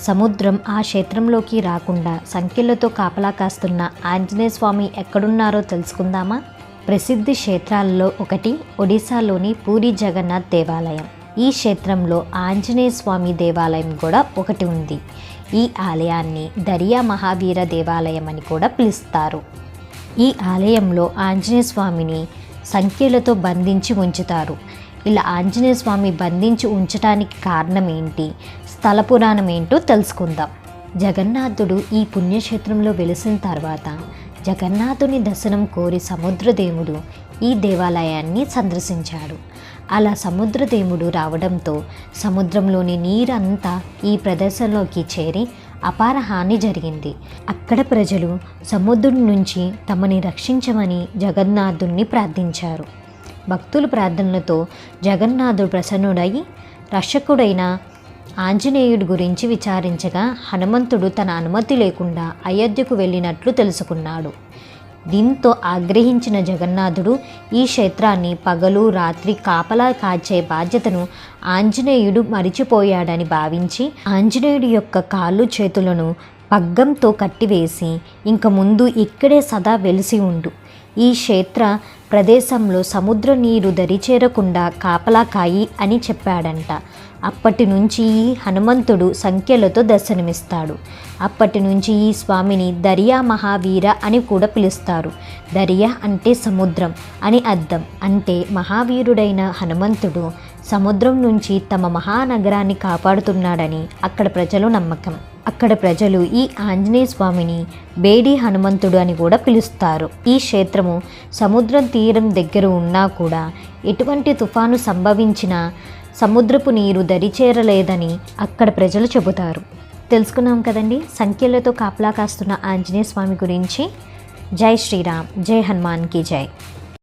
సముద్రం ఆ క్షేత్రంలోకి రాకుండా సంకెళ్లతో కాపలా కాస్తున్న ఆంజనేయ స్వామి ఎక్కడున్నారో తెలుసుకుందామా? ప్రసిద్ధి క్షేత్రాలలో ఒకటి ఒడిశాలోని పూరి జగన్నాథ్ దేవాలయం. ఈ క్షేత్రంలో ఆంజనేయ స్వామి దేవాలయం కూడా ఒకటి ఉంది. ఈ ఆలయాన్ని దరియా మహావీర దేవాలయం అని కూడా పిలుస్తారు. ఈ ఆలయంలో ఆంజనేయ స్వామిని సంఖ్యలతో బంధించి ఉంచుతారు. ఇలా ఆంజనేయ స్వామి బంధించి ఉంచడానికి కారణం ఏంటి, స్థల పురాణం ఏంటో తెలుసుకుందాం. జగన్నాథుడు ఈ పుణ్యక్షేత్రంలో వెలిసిన తర్వాత జగన్నాథుని దర్శనం కోరి సముద్రదేవుడు ఈ దేవాలయాన్ని సందర్శించాడు. అలా సముద్రదేవుడు రావడంతో సముద్రంలోని నీరంతా ఈ ప్రదేశంలోకి చేరి అపార హాని జరిగింది. అక్కడ ప్రజలు సముద్రుడి నుంచి తమని రక్షించమని జగన్నాథుణ్ణి ప్రార్థించారు. భక్తుల ప్రార్థనలతో జగన్నాథుడు ప్రసన్నుడై రక్షకుడైన ఆంజనేయుడి గురించి విచారించగా హనుమంతుడు తన అనుమతి లేకుండా అయోధ్యకు వెళ్ళినట్లు తెలుసుకున్నాడు. దీంతో ఆగ్రహించిన జగన్నాథుడు ఈ క్షేత్రాన్ని పగలు రాత్రి కాపలా కాచే బాధ్యతను ఆంజనేయుడు మరిచిపోయాడని భావించి ఆంజనేయుడి యొక్క కాళ్ళు చేతులను పగ్గంతో కట్టివేసి ఇంక ముందు ఇక్కడే సదా వెలిసి ఉండు, ఈ క్షేత్ర ప్రదేశంలో సముద్ర నీరు దరిచేరకుండా కాపలా కాయి అని చెప్పాడంట. అప్పటి నుంచి ఈ హనుమంతుడు సంఖ్యలతో దర్శనమిస్తాడు. అప్పటి నుంచి ఈ స్వామిని దరియా మహావీర అని కూడా పిలుస్తారు. దరియా అంటే సముద్రం అని అర్థం. అంటే మహావీరుడైన హనుమంతుడు సముద్రం నుంచి తమ మహానగరాన్ని కాపాడుతున్నాడని అక్కడ ప్రజలు నమ్మకం. అక్కడ ప్రజలు ఈ ఆంజనేయ స్వామిని బేడి హనుమంతుడు అని కూడా పిలుస్తారు. ఈ క్షేత్రము సముద్రం తీరం దగ్గర ఉన్నా కూడా ఎటువంటి తుఫాను సంభవించినా సముద్రపు నీరు దరిచేరలేదని అక్కడ ప్రజలు చెబుతారు. తెలుసుకున్నాం కదండి సంఖ్యలతో కాపలా కాస్తున్న ఆంజనేయ స్వామి గురించి. జై శ్రీరామ్, జై హనుమాన్కి జై.